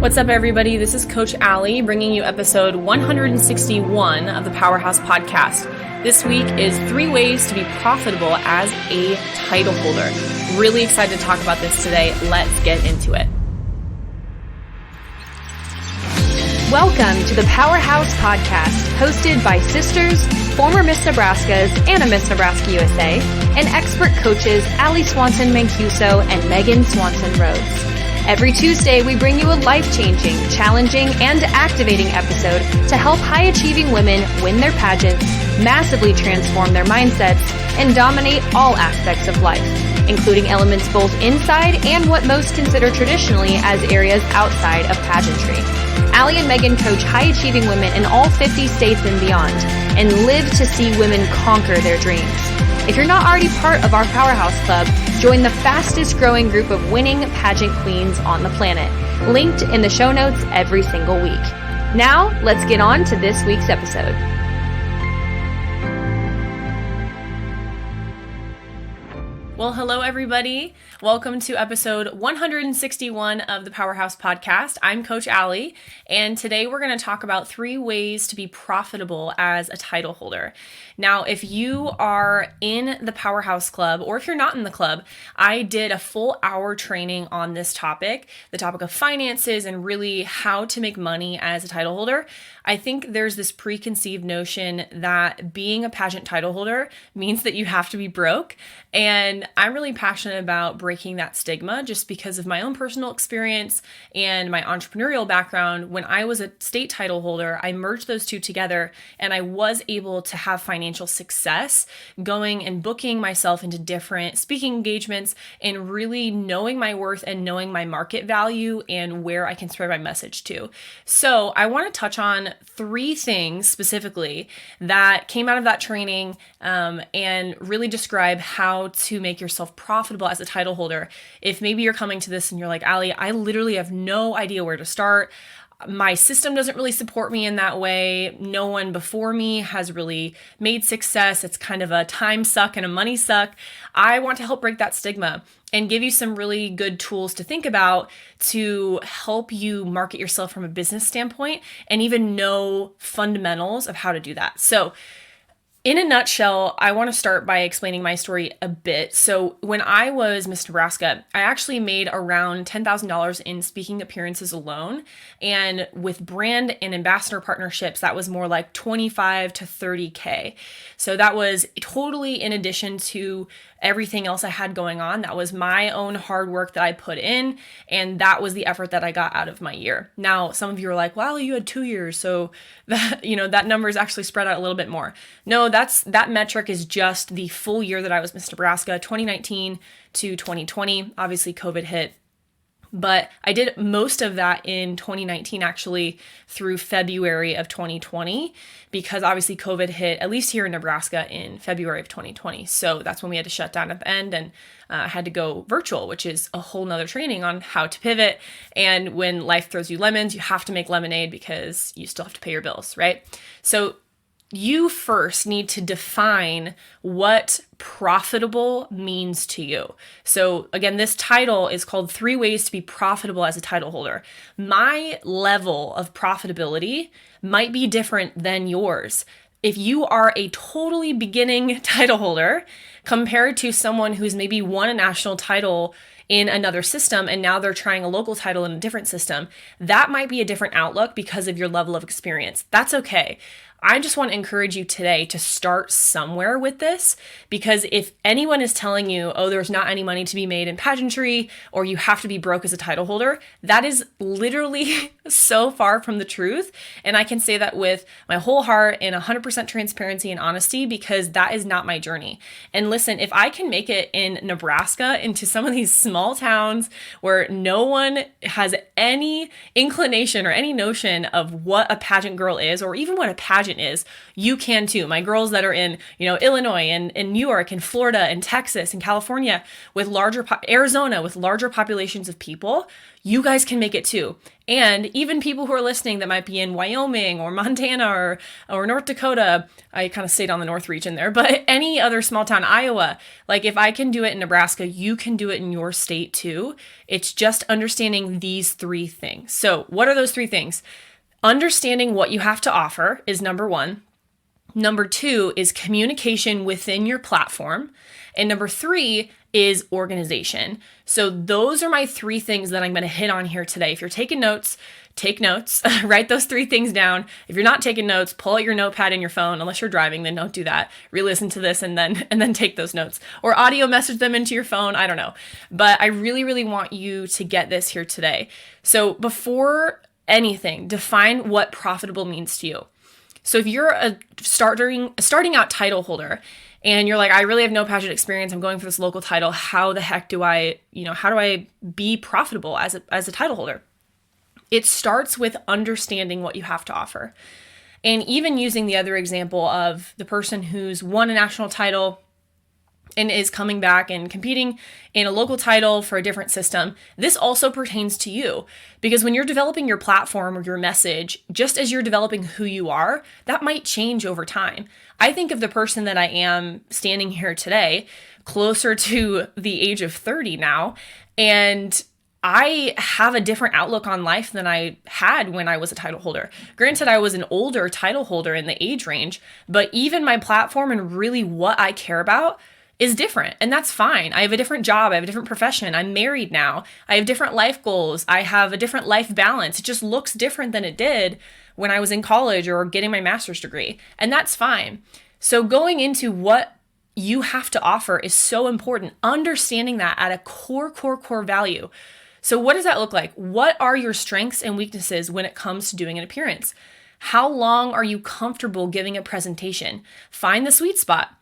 What's up, everybody? This is Coach Allie bringing you episode 161 of the Powerhouse Podcast. This week is 3 ways to be profitable as a title holder. Really excited to talk about this today. Let's get into it. Welcome to the Powerhouse Podcast, hosted by sisters, former Miss Nebraskas and a Miss Nebraska USA, and expert coaches Allie Swanson-Mancuso and Megan Swanson-Rhodes. Every Tuesday, we bring you a life-changing, challenging, and activating episode to help high-achieving women win their pageants, massively transform their mindsets, and dominate all aspects of life, including elements both inside and what most consider traditionally as areas outside of pageantry. Allie and Megan coach high-achieving women in all 50 states and beyond, and live to see women conquer their dreams. If you're not already part of our Powerhouse Club, join the fastest growing group of winning pageant queens on the planet, linked in the show notes every single week. Now, let's get on to this week's episode. Well, hello, everybody. Welcome to episode 161 of the Powerhouse Podcast. I'm Coach Allie, and today we're going to talk about 3 ways to be profitable as a title holder. Now, if you are in the Powerhouse Club, or if you're not in the club, I did a full hour training on this topic, the topic of finances and really how to make money as a title holder. I think there's this preconceived notion that being a pageant title holder means that you have to be broke, and I'm really passionate about breaking that stigma just because of my own personal experience and my entrepreneurial background. When I was a state title holder, I merged those two together and I was able to have financial success going and booking myself into different speaking engagements and really knowing my worth and knowing my market value and where I can spread my message to. So I want to touch on 3 things specifically that came out of that training and really describe how to make yourself profitable as a title holder. If maybe you're coming to this and you're like, Allie, I literally have no idea where to start. My system doesn't really support me in that way. No one before me has really made success. It's kind of a time suck and a money suck. I want to help break that stigma and give you some really good tools to think about to help you market yourself from a business standpoint and even know fundamentals of how to do that. So in a nutshell, I want to start by explaining my story a bit. So when I was Miss Nebraska, I actually made around $10,000 in speaking appearances alone. And with brand and ambassador partnerships, that was more like 25 to 30K. So that was totally in addition to everything else I had going on. That was my own hard work that I put in, and that was the effort that I got out of my year. Now, some of you are like, well, you had 2 years, so that number is actually spread out a little bit more. No, that metric is just the full year that I was Miss Nebraska, 2019 to 2020. Obviously, COVID hit. But I did most of that in 2019, actually, through February of 2020, because obviously COVID hit, at least here in Nebraska, in February of 2020. So that's when we had to shut down at the end and had to go virtual, which is a whole nother training on how to pivot. And when life throws you lemons, you have to make lemonade because you still have to pay your bills, right? So you first need to define what profitable means to you. So again, this title is called 3 Ways to be Profitable as a Title Holder. My level of profitability might be different than yours. If you are a totally beginning title holder compared to someone who's maybe won a national title in another system and now they're trying a local title in a different system, that might be a different outlook because of your level of experience. That's okay. I just want to encourage you today to start somewhere with this, because if anyone is telling you, oh, there's not any money to be made in pageantry, or you have to be broke as a title holder, that is literally so far from the truth. And I can say that with my whole heart and 100% transparency and honesty, because that is not my journey. And listen, if I can make it in Nebraska into some of these small towns where no one has any inclination or any notion of what a pageant girl is, or even what a pageant pageant is, you can too. My girls that are in, Illinois and New York and Florida and Texas and California with Arizona with larger populations of people, you guys can make it too. And even people who are listening that might be in Wyoming or Montana or North Dakota, I kind of stayed on the North region there, but any other small town, Iowa, like if I can do it in Nebraska, you can do it in your state too. It's just understanding these three things. So what are those three things? Understanding what you have to offer is number one. Number two is communication within your platform. And number three is organization. So those are my three things that I'm going to hit on here today. If you're taking notes, take notes, write those three things down. If you're not taking notes, pull out your notepad in your phone. Unless you're driving, then don't do that. Re-listen to this and then take those notes, or audio message them into your phone. I don't know. But I really, really want you to get this here today. So before anything, define what profitable means to you. So if you're a starting out title holder and you're like, I really have no pageant experience, I'm going for this local title, how the heck do I be profitable as a title holder? It starts with understanding what you have to offer. And even using the other example of the person who's won a national title and is coming back and competing in a local title for a different system, this also pertains to you. Because when you're developing your platform or your message, just as you're developing who you are, that might change over time. I think of the person that I am standing here today, closer to the age of 30 now, and I have a different outlook on life than I had when I was a title holder. Granted, I was an older title holder in the age range, but even my platform and really what I care about is different. And that's fine. I have a different job. I have a different profession. I'm married now. I have different life goals. I have a different life balance. It just looks different than it did when I was in college or getting my master's degree. And that's fine. So going into what you have to offer is so important. Understanding that at a core value. So what does that look like? What are your strengths and weaknesses when it comes to doing an appearance? How long are you comfortable giving a presentation? Find the sweet spot.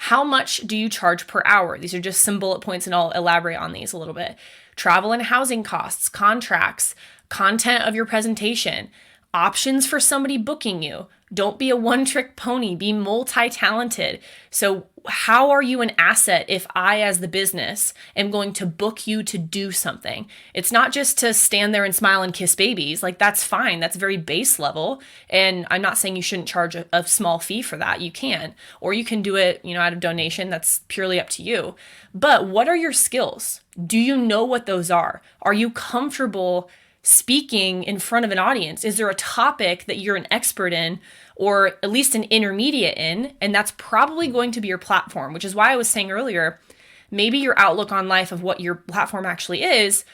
How much do you charge per hour? These are just some bullet points, and I'll elaborate on these a little bit. Travel and housing costs, contracts, content of your presentation, options for somebody booking you. Don't be a one-trick pony. Be multi-talented. So how are you an asset if I, as the business, am going to book you to do something? It's not just to stand there and smile and kiss babies. Like, that's fine. That's very base level. And I'm not saying you shouldn't charge a small fee for that. You can. Or you can do it, out of donation. That's purely up to you. But what are your skills? Do you know what those are? Are you comfortable speaking in front of an audience? Is there a topic that you're an expert in, or at least an intermediate in? And that's probably going to be your platform, which is why I was saying earlier, maybe your outlook on life of what your platform actually is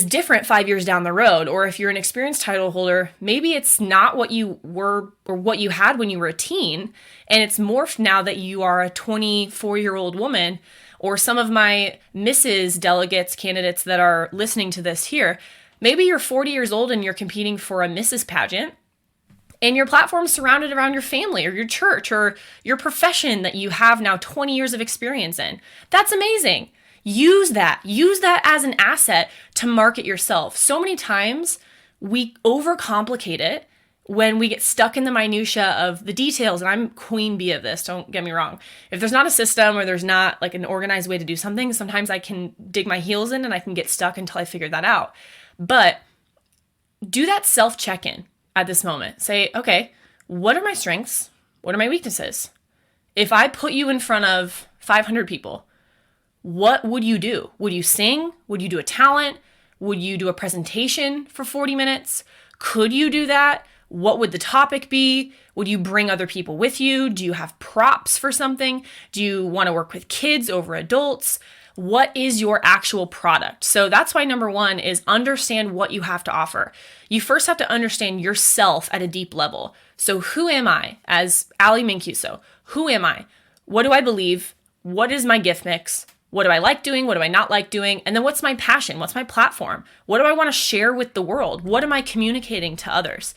different 5 years down the road. Or if you're an experienced title holder, maybe it's not what you were or what you had when you were a teen, and it's morphed now that you are a 24-year-old woman. Or some of my Mrs. delegates, candidates that are listening to this here, maybe you're 40 years old and you're competing for a Mrs. pageant, and your platform's surrounded around your family or your church or your profession that you have now 20 years of experience in. That's amazing. Use that as an asset to market yourself. So many times we overcomplicate it when we get stuck in the minutia of the details. And I'm queen bee of this, don't get me wrong. If there's not a system or there's not like an organized way to do something, sometimes I can dig my heels in and I can get stuck until I figure that out. But do that self-check-in at this moment. Say, okay, what are my strengths? What are my weaknesses? If I put you in front of 500 people, what would you do? Would you sing? Would you do a talent? Would you do a presentation for 40 minutes? Could you do that? What would the topic be? Would you bring other people with you? Do you have props for something? Do you want to work with kids over adults? What is your actual product? So that's why number one is understand what you have to offer. You first have to understand yourself at a deep level. So who am I as Allie Mancuso? Who am I? What do I believe? What is my gift mix? What do I like doing? What do I not like doing? And then what's my passion? What's my platform? What do I want to share with the world? What am I communicating to others?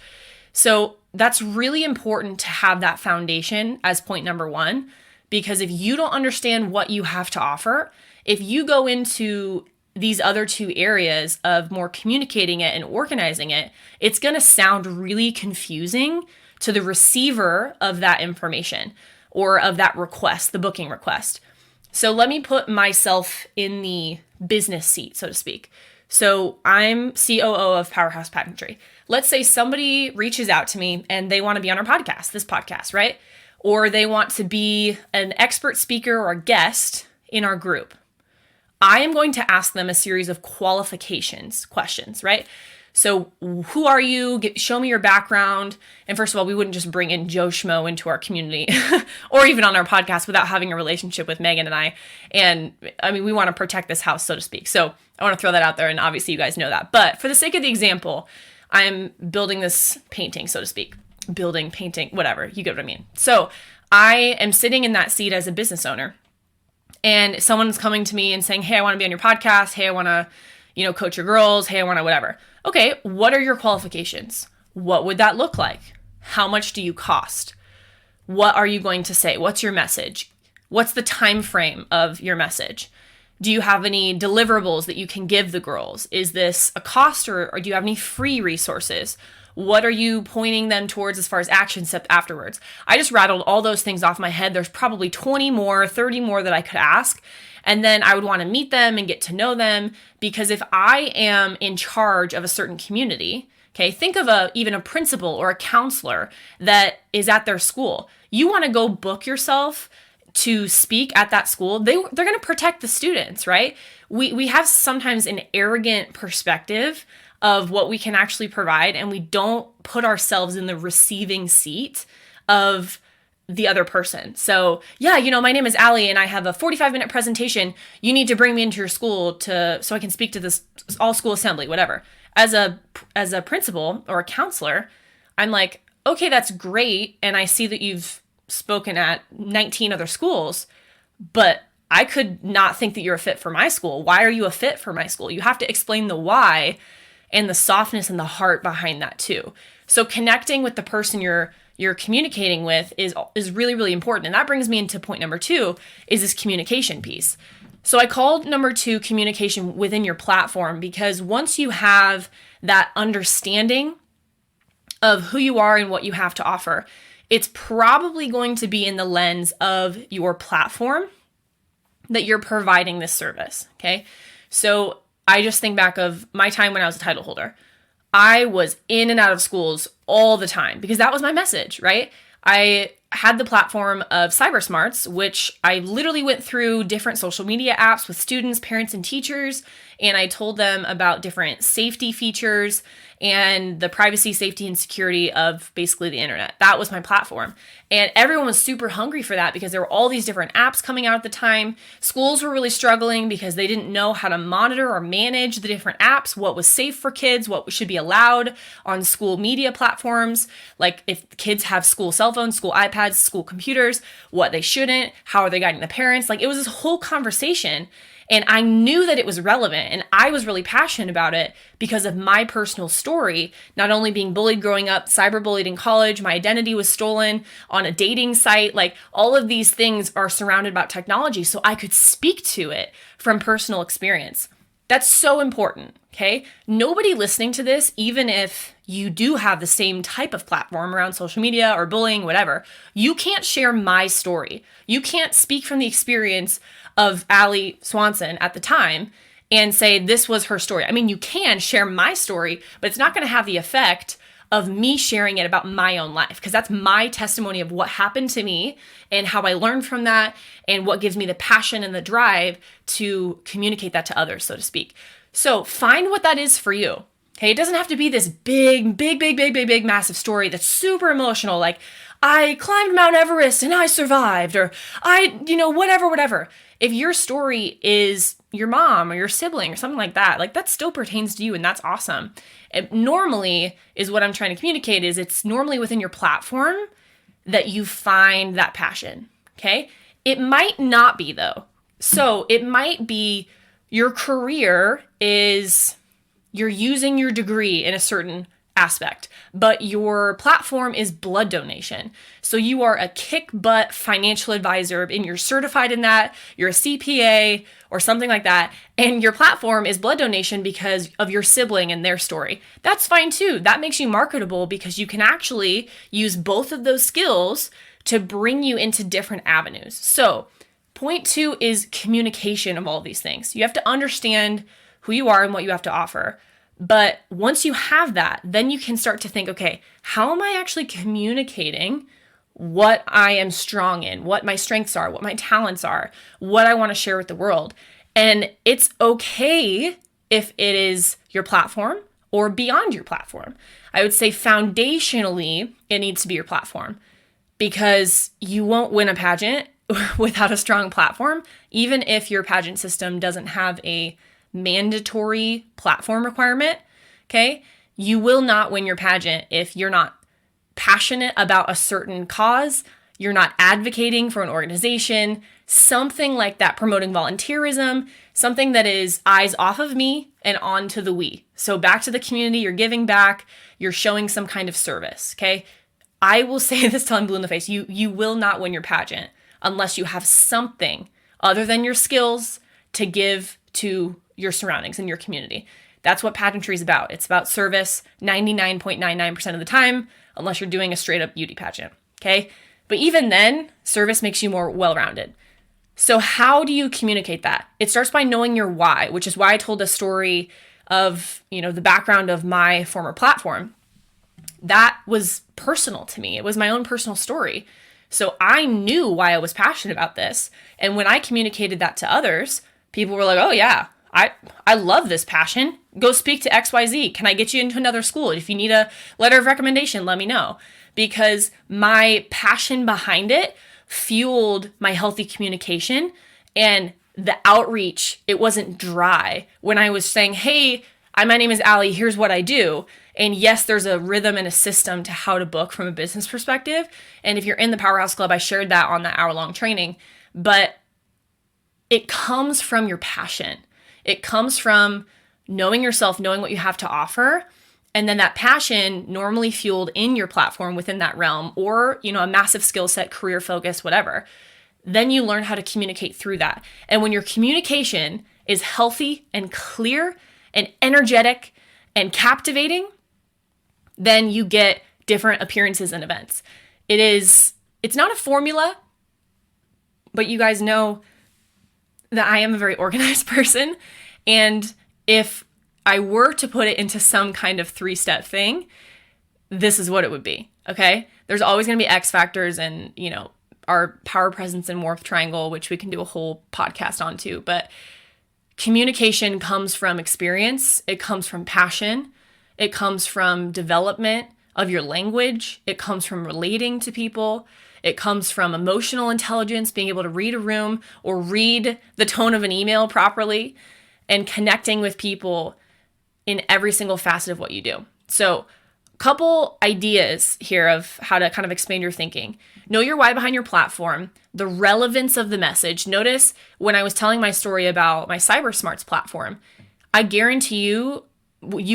So that's really important to have that foundation as point number one, because if you don't understand what you have to offer, if you go into these other two areas of more communicating it and organizing it, it's going to sound really confusing to the receiver of that information or of that request, the booking request. So let me put myself in the business seat, so to speak. So I'm COO of Powerhouse Pageantry. Let's say somebody reaches out to me and they want to be on our podcast, this podcast, right? Or they want to be an expert speaker or a guest in our group. I am going to ask them a series of qualifications questions, right? So who are you? Show me your background. And first of all, we wouldn't just bring in Joe Schmo into our community or even on our podcast without having a relationship with Megan and I. And I mean, we want to protect this house, so to speak. So I want to throw that out there. And obviously you guys know that. But for the sake of the example, I'm building this painting, so to speak. Building, painting, whatever. You get what I mean. So I am sitting in that seat as a business owner. And someone's coming to me and saying, hey, I want to be on your podcast. Hey, I want to, coach your girls. Hey, I want to whatever. Okay, what are your qualifications? What would that look like? How much do you cost? What are you going to say? What's your message? What's the time frame of your message? Do you have any deliverables that you can give the girls? Is this a cost or do you have any free resources? What are you pointing them towards as far as action steps afterwards? I just rattled all those things off my head. There's probably 20 more, 30 more that I could ask. And then I would want to meet them and get to know them, because if I am in charge of a certain community, okay, think of even a principal or a counselor that is at their school. You want to go book yourself to speak at that school. They're going to protect the students, right? We have sometimes an arrogant perspective of what we can actually provide, and we don't put ourselves in the receiving seat of the other person. So yeah, my name is Allie and I have a 45-minute presentation. You need to bring me into your school so I can speak to this all school assembly, whatever. As a principal or a counselor, I'm like, okay, that's great. And I see that you've spoken at 19 other schools, but I could not think that you're a fit for my school. Why are you a fit for my school? You have to explain the why and the softness and the heart behind that too. So connecting with the person you're communicating with is really, really important. And that brings me into point number 2, is this communication piece. So I called number 2 communication within your platform, because once you have that understanding of who you are and what you have to offer, it's probably going to be in the lens of your platform that you're providing this service, okay? So I just think back of my time when I was a title holder. I was in and out of schools all the time because that was my message, right? I had the platform of Cyber Smarts, which I literally went through different social media apps with students, parents, and teachers, and I told them about different safety features and the privacy, safety, and security of basically the internet. That was my platform. And everyone was super hungry for that because there were all these different apps coming out at the time. Schools were really struggling because they didn't know how to monitor or manage the different apps, what was safe for kids, what should be allowed on school media platforms, like if kids have school cell phones, school iPads, school computers, what they shouldn't, how are they guiding the parents? Like, it was this whole conversation. And I knew that it was relevant, and I was really passionate about it because of my personal story, not only being bullied growing up, cyberbullied in college, my identity was stolen on a dating site. Like, all of these things are surrounded about technology, so I could speak to it from personal experience. That's so important, okay? Nobody listening to this, even if you do have the same type of platform around social media or bullying, whatever, you can't share my story. You can't speak from the experience of Allie Swanson at the time and say this was her story. I mean, you can share my story, but it's not going to have the effect of me sharing it about my own life, because that's my testimony of what happened to me and how I learned from that and what gives me the passion and the drive to communicate that to others, so to speak. So find what that is for you. Okay, it doesn't have to be this big, massive story that's super emotional, like I climbed Mount Everest and I survived, or whatever. If your story is your mom or your sibling or something like that still pertains to you, and that's awesome. It normally is what I'm trying to communicate is it's normally within your platform that you find that passion, okay? It might not be though. So it might be your career is you're using your degree in a certain aspect, but your platform is blood donation. So you are a kick butt financial advisor and you're certified in that, you're a CPA or something like that, and your platform is blood donation because of your sibling and their story. That's fine too. That makes you marketable because you can actually use both of those skills to bring you into different avenues. So point 2 is communication of all these things. You have to understand who you are and what you have to offer. But once you have that, then you can start to think, okay, how am I actually communicating what I am strong in, what my strengths are, what my talents are, what I want to share with the world? And it's okay if it is your platform or beyond your platform. I would say foundationally, it needs to be your platform because you won't win a pageant without a strong platform, even if your pageant system doesn't have a mandatory platform requirement, okay? You will not win your pageant if you're not passionate about a certain cause, you're not advocating for an organization, something like that, promoting volunteerism, something that is eyes off of me and on to the we. So back to the community, you're giving back, you're showing some kind of service, okay? I will say this till I'm blue in the face, you will not win your pageant unless you have something other than your skills to give to your surroundings and your community. That's what pageantry is about. It's about service 99.99% of the time, unless you're doing a straight up beauty pageant, okay? But even then, service makes you more well-rounded. So how do you communicate that? It starts by knowing your why, which is why I told a story of, the background of my former platform. That was personal to me. It was my own personal story. So I knew why I was passionate about this. And when I communicated that to others, people were like, oh yeah, I love this passion. Go speak to XYZ. Can I get you into another school? If you need a letter of recommendation, let me know. Because my passion behind it fueled my healthy communication and the outreach. It wasn't dry. When I was saying, hey, my name is Allie, here's what I do. And yes, there's a rhythm and a system to how to book from a business perspective. And if you're in the Powerhouse Club, I shared that on the hour-long training. But it comes from your passion. It comes from knowing yourself, knowing what you have to offer, and then that passion normally fueled in your platform within that realm or, a massive skill set, career focus, whatever. Then you learn how to communicate through that. And when your communication is healthy and clear and energetic and captivating, then you get different appearances and events. It's not a formula, but you guys know that I am a very organized person. And if I were to put it into some kind of 3-step thing, this is what it would be, okay? There's always going to be X factors and, our power, presence, and warmth triangle, which we can do a whole podcast on too. But communication comes from experience. It comes from passion. It comes from development of your language. It comes from relating to people. It comes from emotional intelligence, being able to read a room or read the tone of an email properly and connecting with people in every single facet of what you do. So a couple ideas here of how to kind of expand your thinking. Know your why behind your platform, the relevance of the message. Notice when I was telling my story about my Cyber Smarts platform, I guarantee you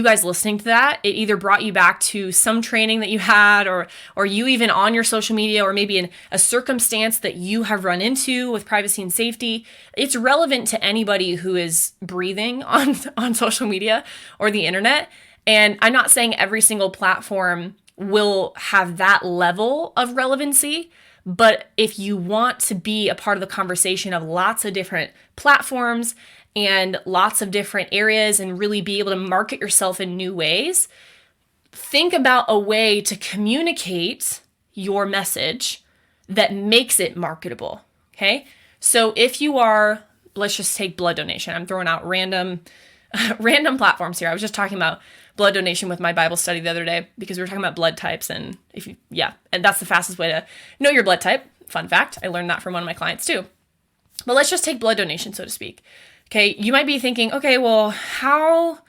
guys listening to that, it either brought you back to some training that you had or you even on your social media or maybe in a circumstance that you have run into with privacy and safety. It's relevant to anybody who is breathing on social media or the internet. And I'm not saying every single platform will have that level of relevancy, but if you want to be a part of the conversation of lots of different platforms and lots of different areas and really be able to market yourself in new ways, think about a way to communicate your message that makes it marketable, okay? So if you are, let's just take blood donation. I'm throwing out random platforms here. I was just talking about blood donation with my Bible study the other day because we were talking about blood types and and that's the fastest way to know your blood type. Fun fact, I learned that from one of my clients too. But let's just take blood donation, so to speak. Okay, you might be thinking, okay, well, how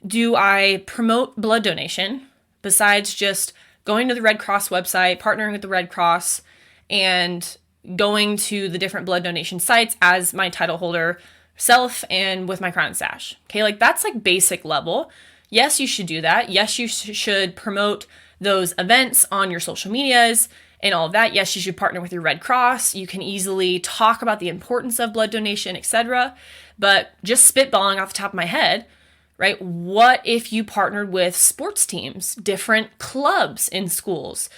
do I promote blood donation besides just going to the Red Cross website, partnering with the Red Cross, and going to the different blood donation sites as my title holder self and with my Crown and Sash? Okay, that's basic level. Yes, you should do that. Yes, you should promote those events on your social medias and all of that. Yes, you should partner with your Red Cross. You can easily talk about the importance of blood donation, etc. But just spitballing off the top of my head, right? What if you partnered with sports teams, different clubs in schools,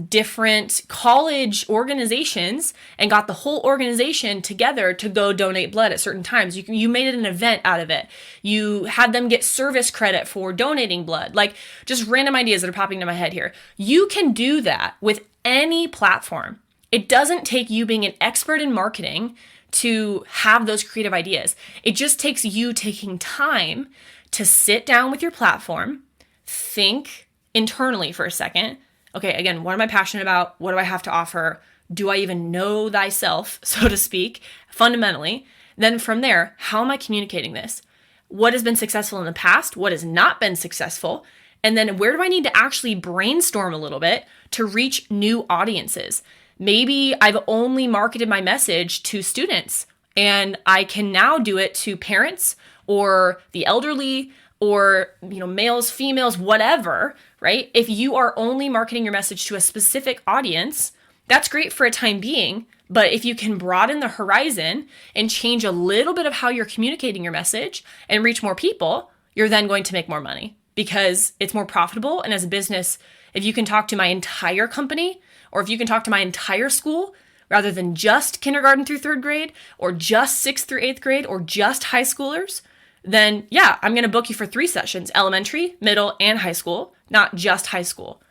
different college organizations, and got the whole organization together to go donate blood at certain times? You made it an event out of it. You had them get service credit for donating blood. Like, just random ideas that are popping into my head here. You can do that with any platform. It doesn't take you being an expert in marketing to have those creative ideas. It just takes you taking time to sit down with your platform, think internally for a second. Okay, again, what am I passionate about? What do I have to offer? Do I even know thyself, so to speak, fundamentally? Then from there, how am I communicating this? What has been successful in the past? What has not been successful? And then where do I need to actually brainstorm a little bit to reach new audiences? Maybe I've only marketed my message to students, and I can now do it to parents or the elderly or, males, females, whatever, right? If you are only marketing your message to a specific audience, that's great for a time being. But if you can broaden the horizon and change a little bit of how you're communicating your message and reach more people, you're then going to make more money because it's more profitable. And as a business, if you can talk to my entire company, or if you can talk to my entire school, rather than just kindergarten through third grade, or just 6th through 8th grade, or just high schoolers, then yeah, I'm going to book you for 3 sessions, elementary, middle, and high school, not just high school,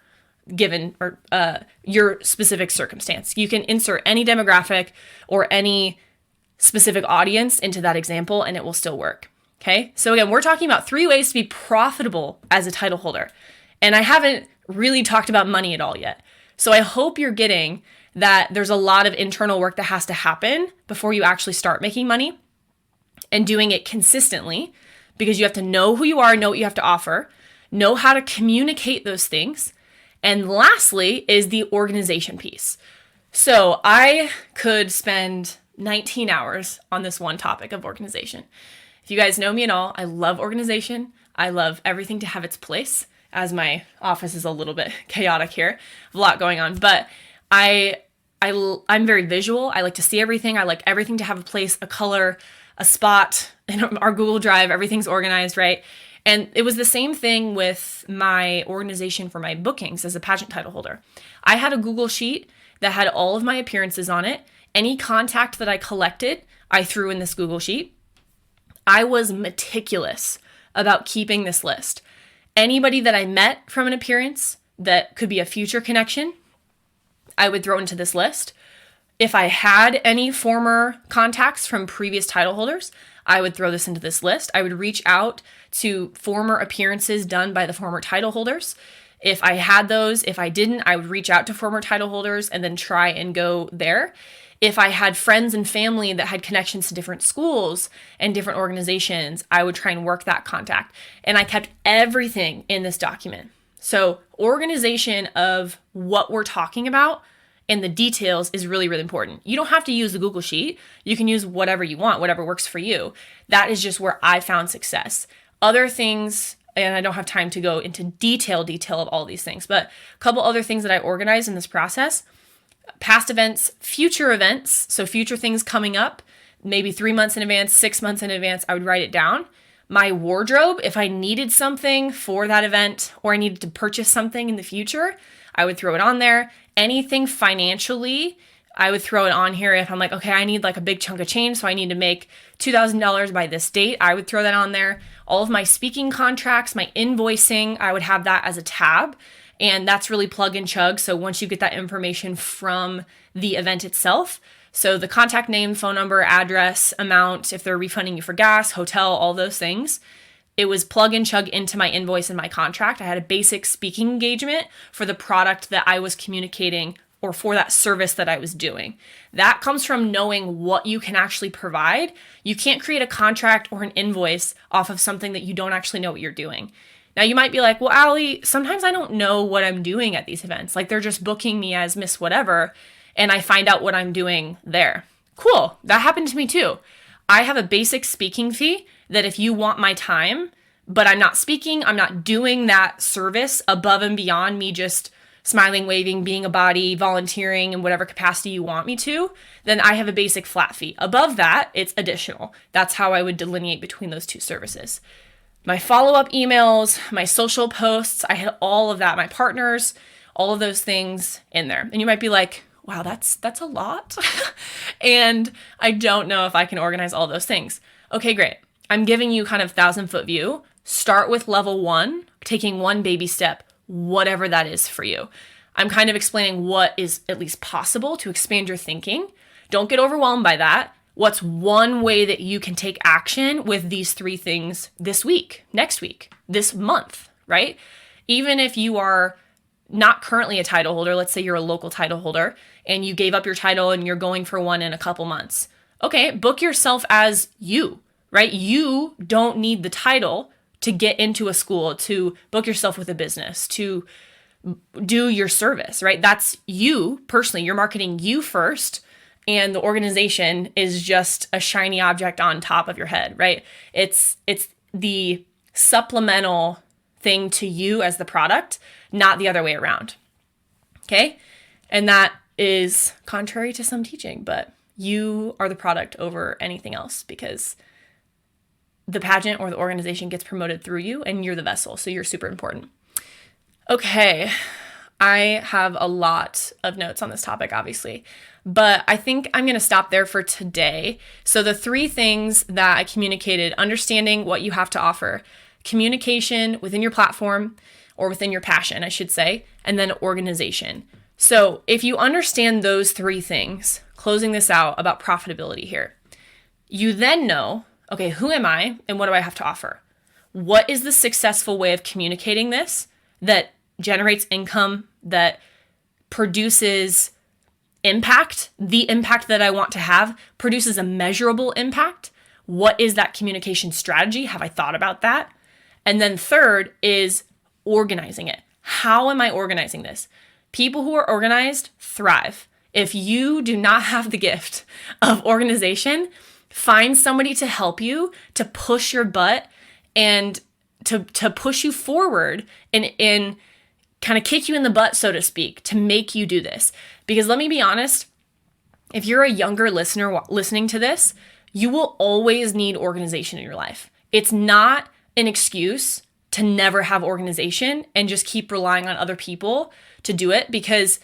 given your specific circumstance. You can insert any demographic or any specific audience into that example, and it will still work. Okay. So again, we're talking about 3 ways to be profitable as a title holder. And I haven't really talked about money at all yet. So I hope you're getting that there's a lot of internal work that has to happen before you actually start making money, and doing it consistently, because you have to know who you are, know what you have to offer, know how to communicate those things. And lastly is the organization piece. So I could spend 19 hours on this one topic of organization. If you guys know me at all, I love organization. I love everything to have its place, as my office is a little bit chaotic here. A lot going on, but I'm very visual. I like to see everything. I like everything to have a place, a color, a spot in our Google Drive. Everything's organized, right? And it was the same thing with my organization for my bookings as a pageant title holder. I had a Google sheet that had all of my appearances on it. Any contact that I collected, I threw in this Google sheet. I was meticulous about keeping this list. Anybody that I met from an appearance that could be a future connection, I would throw into this list. If I had any former contacts from previous title holders, I would throw this into this list. I would reach out to former appearances done by the former title holders. If I had those, if I didn't, I would reach out to former title holders and then try and go there. If I had friends and family that had connections to different schools and different organizations, I would try and work that contact. And I kept everything in this document. So organization of what we're talking about and the details is really, really important. You don't have to use the Google Sheet. You can use whatever you want, whatever works for you. That is just where I found success. Other things, and I don't have time to go into detail of all these things, but a couple other things that I organized in this process: past events, future events, so future things coming up, maybe 3 months in advance, 6 months in advance, I would write it down. My wardrobe, if I needed something for that event or I needed to purchase something in the future, I would throw it on there. Anything financially, I would throw it on here. If I'm like, okay, I need like a big chunk of change, so I need to make $2,000 by this date, I would throw that on there. All of my speaking contracts, my invoicing, I would have that as a tab. And that's really plug and chug. So once you get that information from the event itself, so the contact name, phone number, address, amount, if they're refunding you for gas, hotel, all those things, it was plug and chug into my invoice and my contract. I had a basic speaking engagement for the product that I was communicating or for that service that I was doing. That comes from knowing what you can actually provide. You can't create a contract or an invoice off of something that you don't actually know what you're doing. Now you might be like, well, Allie, sometimes I don't know what I'm doing at these events. Like they're just booking me as Miss Whatever, and I find out what I'm doing there. Cool. That happened to me too. I have a basic speaking fee that if you want my time but I'm not speaking, I'm not doing that service above and beyond me just smiling, waving, being a body, volunteering in whatever capacity you want me to, then I have a basic flat fee. Above that, it's additional. That's how I would delineate between those two services. My follow-up emails, my social posts, I had all of that, my partners, all of those things in there. And you might be like, wow, that's a lot. And I don't know if I can organize all those things. Okay, great. I'm giving you kind of 1,000-foot view. Start with level 1, taking one baby step, whatever that is for you. I'm kind of explaining what is at least possible to expand your thinking. Don't get overwhelmed by that. What's one way that you can take action with these 3 things this week, next week, this month, right? Even if you are not currently a title holder, let's say you're a local title holder and you gave up your title and you're going for one in a couple months. Okay, book yourself as you, right? You don't need the title to get into a school, to book yourself with a business, to do your service, right? That's you personally. You're marketing you first, and the organization is just a shiny object on top of your head, right? It's the supplemental thing to you as the product, not the other way around. Okay? And that is contrary to some teaching, but you are the product over anything else because the pageant or the organization gets promoted through you and you're the vessel. So you're super important. Okay. I have a lot of notes on this topic, obviously, but I think I'm going to stop there for today. So the 3 things that I communicated: understanding what you have to offer, communication within your platform or within your passion, I should say, and then organization. So if you understand those 3 things, closing this out about profitability here, you then know, okay, who am I and what do I have to offer? What is the successful way of communicating this that generates income, that produces impact, the impact that I want to have, produces a measurable impact? What is that communication strategy? Have I thought about that? And then third is organizing it. How am I organizing this? People who are organized thrive. If you do not have the gift of organization, find somebody to help you, to push your butt and to push you forward and kind of kick you in the butt, so to speak, to make you do this. Because let me be honest, if you're a younger listener listening to this, you will always need organization in your life. It's not an excuse to never have organization and just keep relying on other people to do it, because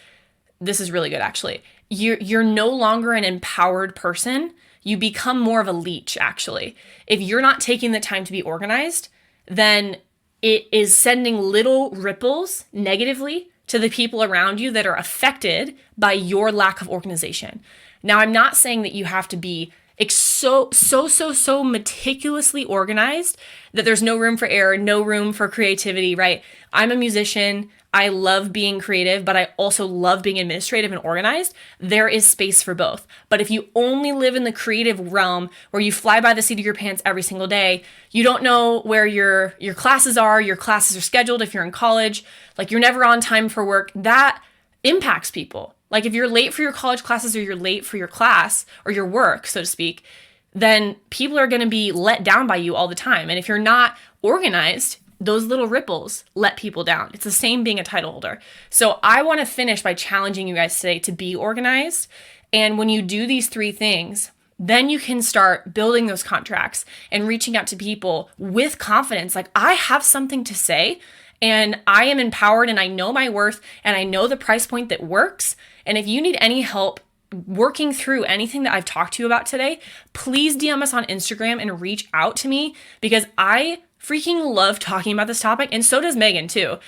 this is really good, actually. You're no longer an empowered person. You become more of a leech, actually. If you're not taking the time to be organized, then it is sending little ripples negatively to the people around you that are affected by your lack of organization. Now, I'm not saying that you have to be so meticulously organized that there's no room for error, no room for creativity, right? I'm a musician. I love being creative, but I also love being administrative and organized. There is space for both. But if you only live in the creative realm where you fly by the seat of your pants every single day, you don't know where your classes are scheduled if you're in college, like you're never on time for work, that impacts people. Like if you're late for your college classes or you're late for your class or your work, so to speak, then people are going to be let down by you all the time. And if you're not organized, those little ripples let people down. It's the same being a title holder. So I want to finish by challenging you guys today to be organized. And when you do these 3 things, then you can start building those contracts and reaching out to people with confidence. Like, I have something to say and I am empowered and I know my worth and I know the price point that works. And if you need any help working through anything that I've talked to you about today, please DM us on Instagram and reach out to me, because I freaking love talking about this topic, and so does Megan too,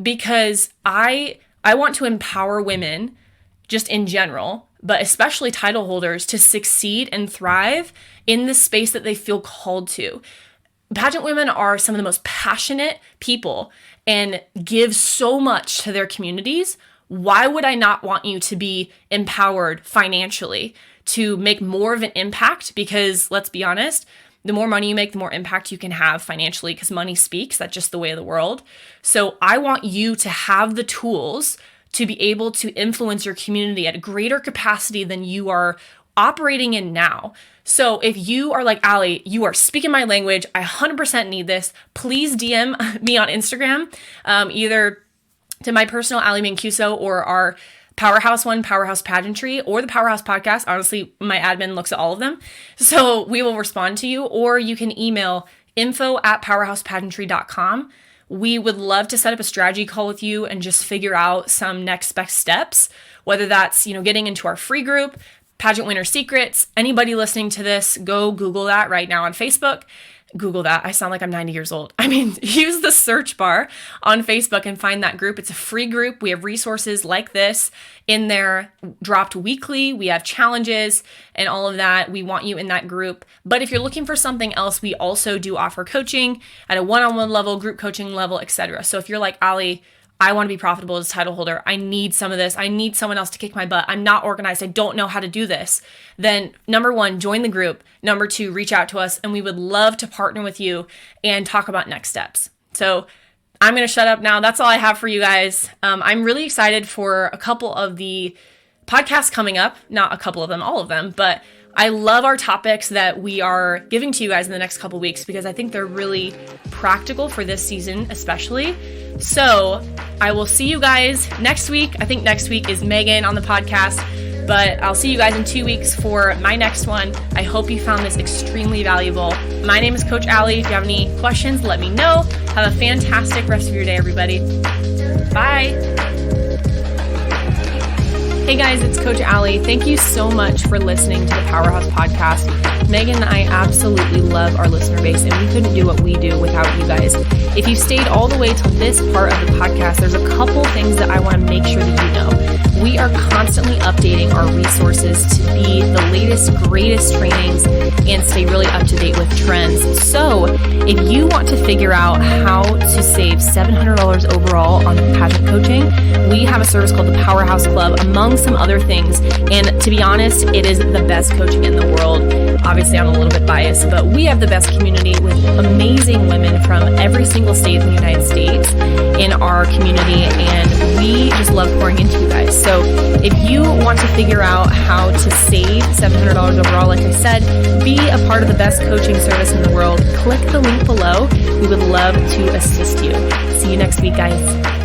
because I want to empower women just in general, but especially title holders, to succeed and thrive in the space that they feel called to. Pageant women are some of the most passionate people and give so much to their communities. Why would I not want you to be empowered financially to make more of an impact? Because let's be honest, the more money you make, the more impact you can have financially, because money speaks. That's just the way of the world. So I want you to have the tools to be able to influence your community at a greater capacity than you are operating in now. So if you are like, Allie, you are speaking my language, I 100% need this, please DM me on Instagram, either to my personal Allie Mancuso or our Powerhouse one, Powerhouse Pageantry, or the Powerhouse Podcast. Honestly, my admin looks at all of them. So we will respond to you, or you can email info@powerhousepageantry.com. We would love to set up a strategy call with you and just figure out some next best steps, whether that's, getting into our free group, Pageant Winner Secrets. Anybody listening to this, go Google that right now on Facebook. Google that. I sound like I'm 90 years old. Use the search bar on Facebook and find that group. It's a free group. We have resources like this in there dropped weekly. We have challenges and all of that. We want you in that group. But if you're looking for something else, we also do offer coaching at a one-on-one level, group coaching level, etc. So if you're like, Allie, I want to be profitable as a title holder, I need some of this, I need someone else to kick my butt, I'm not organized, I don't know how to do this, then number one, join the group. Number two, reach out to us, and we would love to partner with you and talk about next steps. So I'm going to shut up now. That's all I have for you guys. I'm really excited for a couple of the podcasts coming up, not a couple of them, all of them, but I love our topics that we are giving to you guys in the next couple weeks because I think they're really practical for this season, especially. So I will see you guys next week. I think next week is Megan on the podcast, but I'll see you guys in 2 weeks for my next one. I hope you found this extremely valuable. My name is Coach Allie. If you have any questions, let me know. Have a fantastic rest of your day, everybody. Bye. Hey guys, it's Coach Allie. Thank you so much for listening to the Powerhouse Podcast. Megan and I absolutely love our listener base, and we couldn't do what we do without you guys. If you stayed all the way till this part of the podcast, there's a couple things that I want to make sure that you know. We are constantly updating our resources to be the latest, greatest trainings and stay really up to date with trends. So if you want to figure out how to save $700 overall on pageant coaching, we have a service called the Powerhouse Club, among some other things. And to be honest, it is the best coaching in the world. Obviously, I'm a little bit biased, but we have the best community with amazing women from every single state in the United States in our community, and we just love pouring into you guys. So if you want to figure out how to save $700 overall, like I said, be a part of the best coaching service in the world, click the link below. We would love to assist you. See you next week, guys.